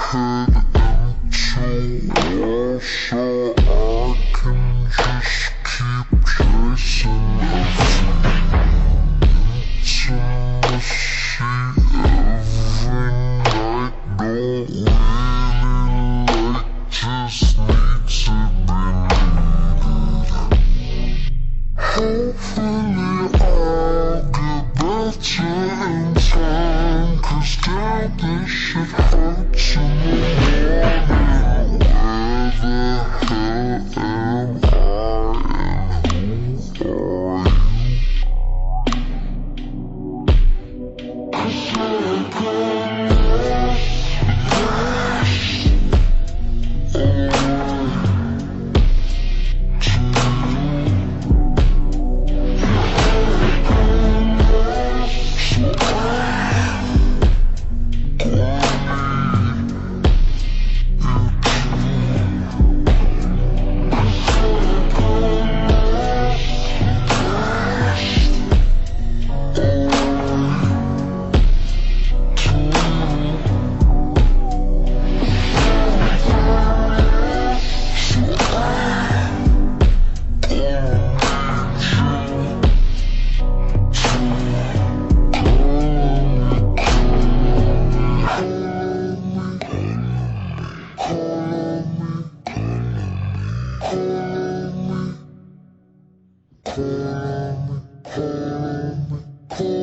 head into war so I can just keep chasing intimacy every night. Don't really like, just need to be needed.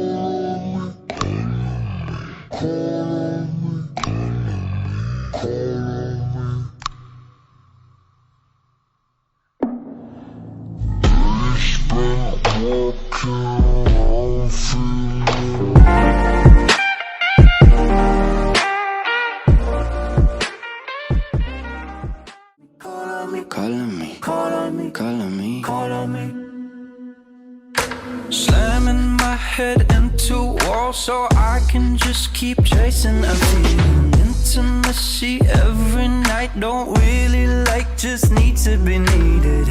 Hopefully I'll get better in time, 'cause damn, this shit hurts in the morning. Where the hell am I and who are you? 'Cause I got slamming my head into walls so I can just keep chasing a feeling. Intimacy every night, don't really like, just need to be needed.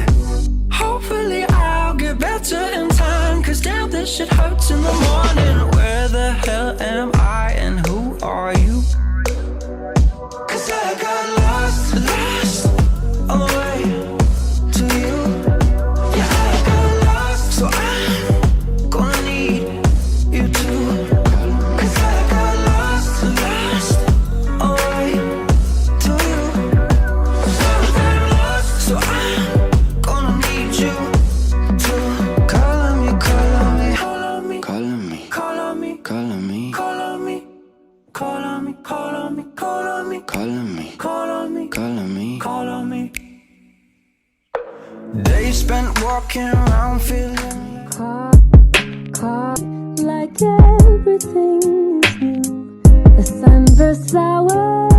Hopefully I'll get better in time, 'cause damn, this shit hurts in the morning. Where the hell am I and who are you? 'Cause I got lost on the way to you. Yeah, I got lost, so I'm gonna need you too. 'Cause I got lost on the way to you. I got lost, so I'm gonna need you too. Calling me, calling me, calling me, calling me, calling me, calling me, calling me, calling me, calling me, calling me, calling me, calling me, calling me, calling me. Days spent walking around feeling caught like everything is new. The sunburst flowers